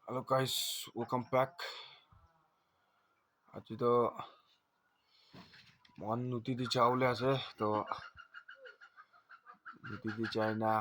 Hello guys, welcome back. আজি তো মন নদী দি যাবলৈ আছে তো নদী দি যাই না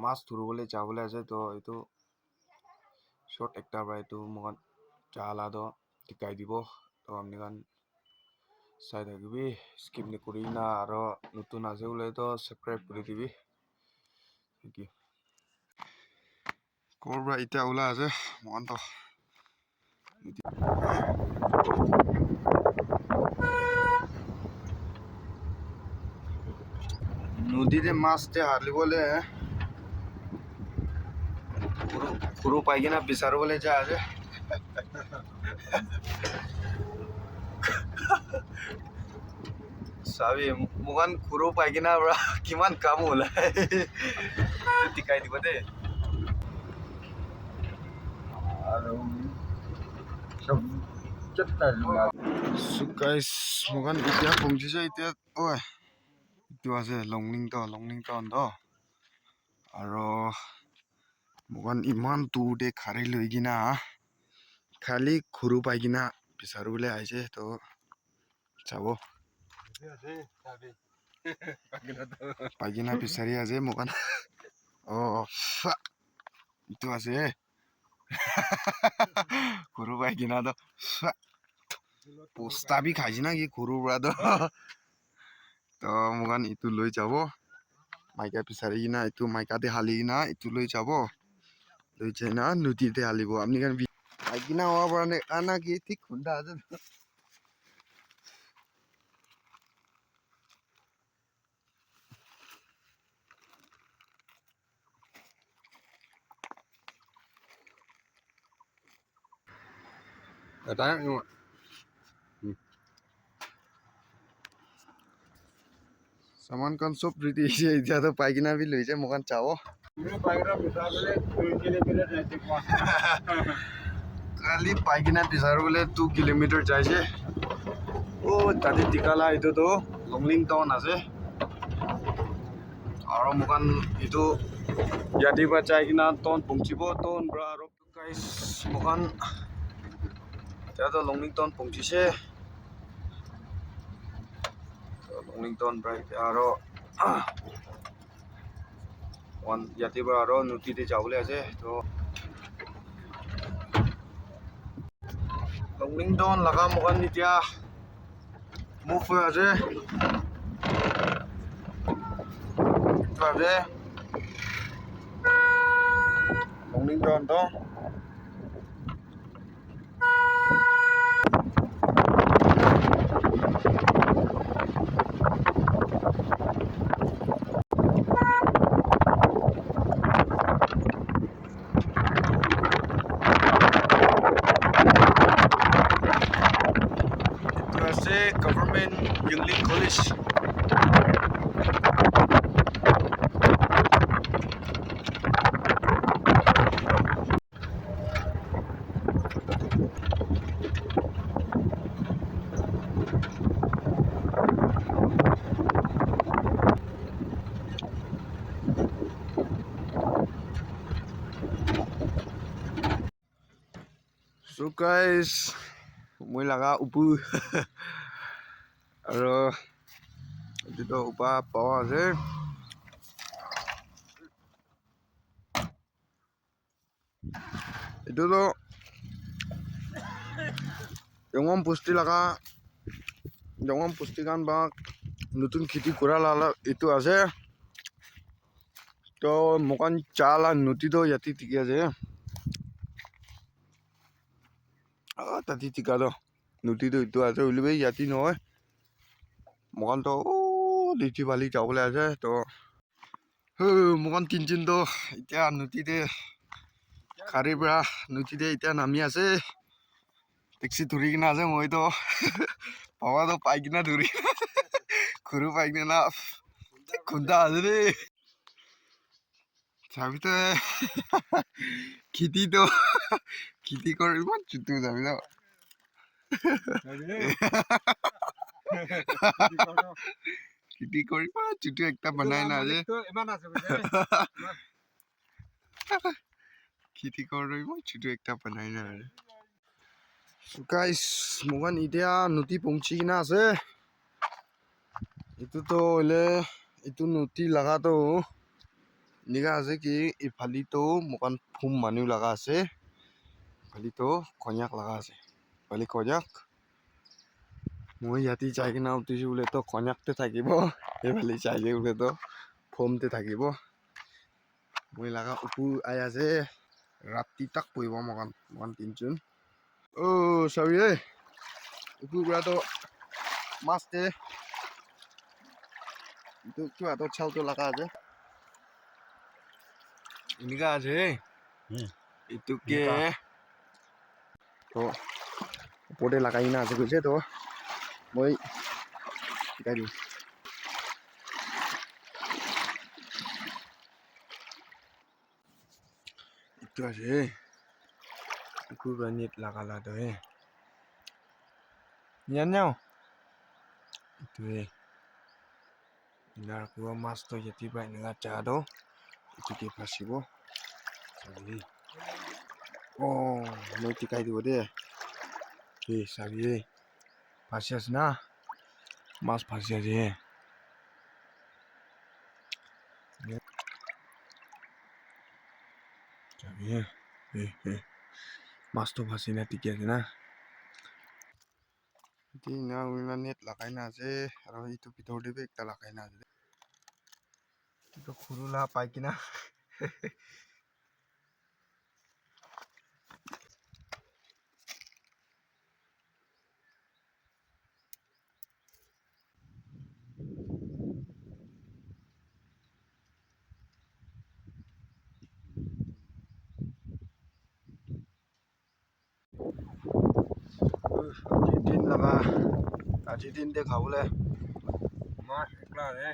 মাছ ধৰিবলৈ যাবলৈ আছে তো এইটো শৰ্ট একটা পৰা এইটো মোক জালা তো শিকাই দিব তো আপোনালোকে চাই থাকিবি স্কিপ নকৰি না আৰু নতুন আছে বোলে তো সাবস্ক্ৰাইব কৰি দিবি থেংক ইউ ক'ৰ পৰা এতিয়া ওলাই আছে মন তো নদীতে মাছতে হাৰিবলৈ সৰু পাই কিনে বিচাৰিবলৈ যায় আছে চাবি মোকান সৰু পাই কিনে কিমান কাম ওলাই শিকাই দিব দেই আৰু So guys, মোকান এতিয়া পৌঁছিছে এতিয়া ঐ এইটো আছে লংনিংটন তো আৰু মোকান ইমান দূৰতে খাৰি লৈ কিনা খালি সৰু পাই কিনা বিচাৰিবলৈ আহিছে তো চাব পাই কিনা বিচাৰি আছে মোকান এইটো আছে সৰু পাই কিনা তো পোস্তা भी খাইছে না কি সৰু পৰা তো মোকান ইটো লৈ যাব মাইকা বিচাৰি কিনা এইটো মাইকাতে হালি কিনা ইটো লৈ যাব লৈ যাই না নদীতে হালিব আপনি কান পাই কিনা হোৱা পৰা না কি ঠিক খুন্দা আছে सामान कौन सब रेडी है इधर तो पाइकिना भी ले जाए मोकान चाहो खाली पाइकिना पिसार बोले 2 किलोमीटर जाए ओ ताते टिकाला इतो तो लंगलिंग टाउन আছে আৰু মোকান ইটো ইয়াতে পৰা যাই কিনা টাউন পৌঁছিব টাউন পৰা আৰু গাইস মোকান এতিয়া লংলিং টাউন পৌঁছিছে লংলিংটন পৰা আৰু ইয়াতে পৰা আৰু নদীতে যাবলৈ আছে তো লংলিংটন লগা মোকান এতিয়া মুভ হৈ আছে লংলিংটন তো Government Yingling College. So guys, মই লগা উপু আৰু এইটো উপা পাৱা আছে এইটো তো জঙম পুষ্টি লগা জঙম পুষ্টিকান বা নতুন খেতি কৰা লালা এইটো আছে তো মোকান চালা নদী তো ইয়াতে ঠিকে আছে তাতে ঠিকা তো নদীটো এইটো আছে বুলিবি ইয়াতে নহয় মোকান তো লিচি বালি যাবলৈ আছে তো মোকান তিনজন তো এতিয়া নদীতে খাৰিৰ পৰা নদীতে এতিয়া নামি আছে টেক্সি ধৰি কিনা আছে মই তো পাৱা তো পাই কিনা ধৰি সৰু পাই কিনা না খুন্দা আছে দেই চাবি তো খেতি তো খেতি কৰি ইমান চুটি যাবি ন খেতি কৰি চুটি একটা বনাই না যে খেতি কৰোঁ মই ছোটো একটা বনাই না গাইছ মোকান এতিয়া নদী পৌঁছি কিনা আছে এইটোতো হলে এইটো নদী লাগাতো এনেকা আছে কি ইফালিতো মোকান ফুম মানুহ লগা আছে ইফালিতো কন্যাক লগা আছে ইফালি কন্যাক মই ইয়াতে যাই কিনা উঠিছো বোলেতো কন্যাকতে থাকিব এইফালি চাইলে বোলেতো ফোমতে থাকিব মই লগা উপু আই আছে ৰাতি তাক পৰিব মোকান তিনজন চাবি ঐ উপু পুৰাতো মাছ দে itu kiba to chau to laga আছে এনেকা আছে itu ke তো ওপৰতে লাগাই না আছে কৈছে তো মই শিকাই দিম itu আছে aku banyak lagala to nyan nhau itu Inar kuwa mas to yati ba nga chado itu ke phasibo sabi moi tikai dibo de sabi phasias na mas phasias sabi mas to phasi na tiki ase na itu na net lagai na ase aro itu pitor de ekta lagai na ase itu khurula pai kina दिन लगा आज दिन देखा बोले मास एकला है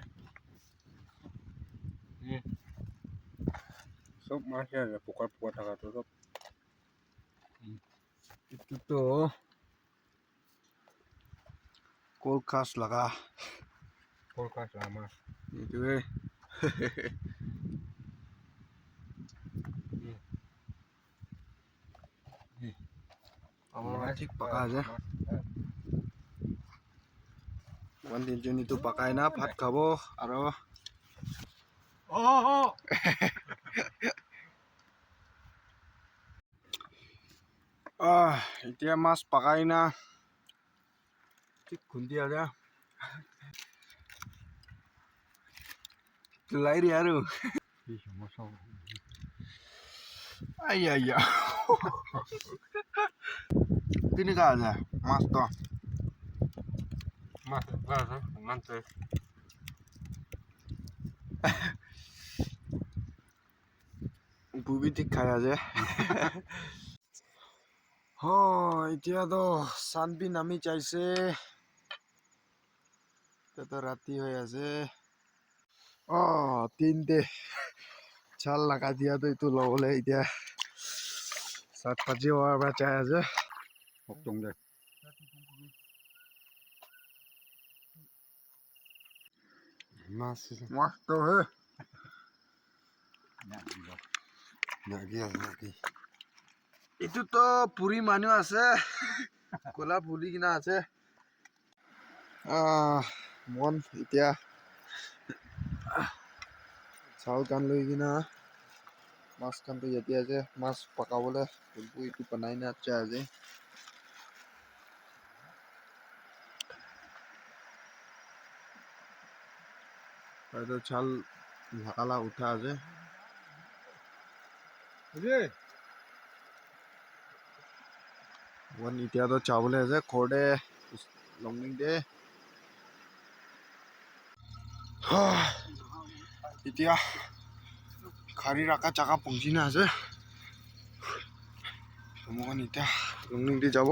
सब मास है पुकार पुकार थका तो सब itu to kolkas laga kolkas lama itu ঠিক পাকা আছে তিনজন ইটো পাকাই না ভাত খাব আৰু এতিয়া মাছ পাকাই না ঠিক খুন্দি আছে লাই ৰে আৰু tineka aja mas to mas ngante bubi tik khai aja এতিয়া তো চানবি নামি চাইছে তো ৰাতি হৈ আছে তিনটে চাল লাগা দিয়া তো এইটো লবলে এতিয়া 7 বাজি হোৱাৰ পৰা চাই আছে হকটং দে মাছ তো হে নাগি এইটো তো পুৰি মানুহ আছে কলা পুলি কিনা আছে মন এতিয়া চাউল কান লৈ কিনা মাছ কানটো ইয়াতে আছে মাছ পকাবলে এইটো বনাই না আচ্ছা আছে তো চাল লাকালা উঠা আছে এতিয়া তো চাবলে আছে ঘৰতে লংডিং দে এতিয়া খাৰি ৰাখা জাগা পहुঁচি না আছে মই এতিয়া লংডিং দি যাব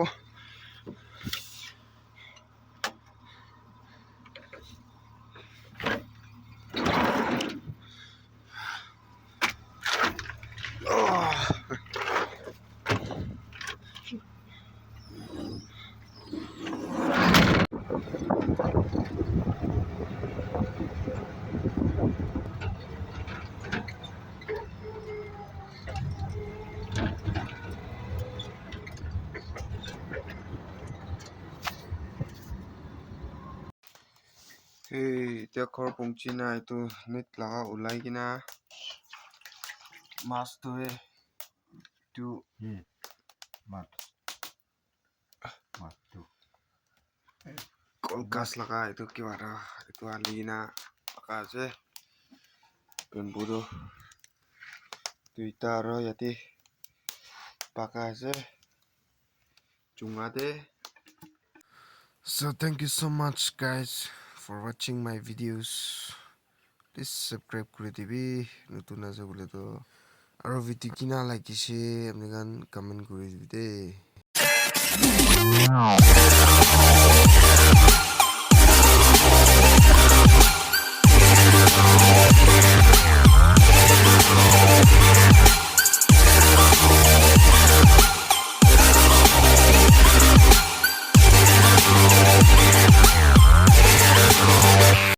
এতিয়া ঘৰ পहुঁচি না এইটো নেট লাগা ওলাই কিনা মাছটোৱে এইটো কলকাছ লাগা এইটো কিবা এটা এইটো আনি কিনা পাকা আছে বেম্বুটো দুইটা আৰু ইয়াতে পাকা আছে চুঙাতে. So thank you so much guys for watching my videos. Please subscribe কৰি দিবি নতুন আছে বোলে তো আৰু ভিডিঅ কিনা লাগিছে আপুনি গান কমেন্ট কৰি দিবি দেই.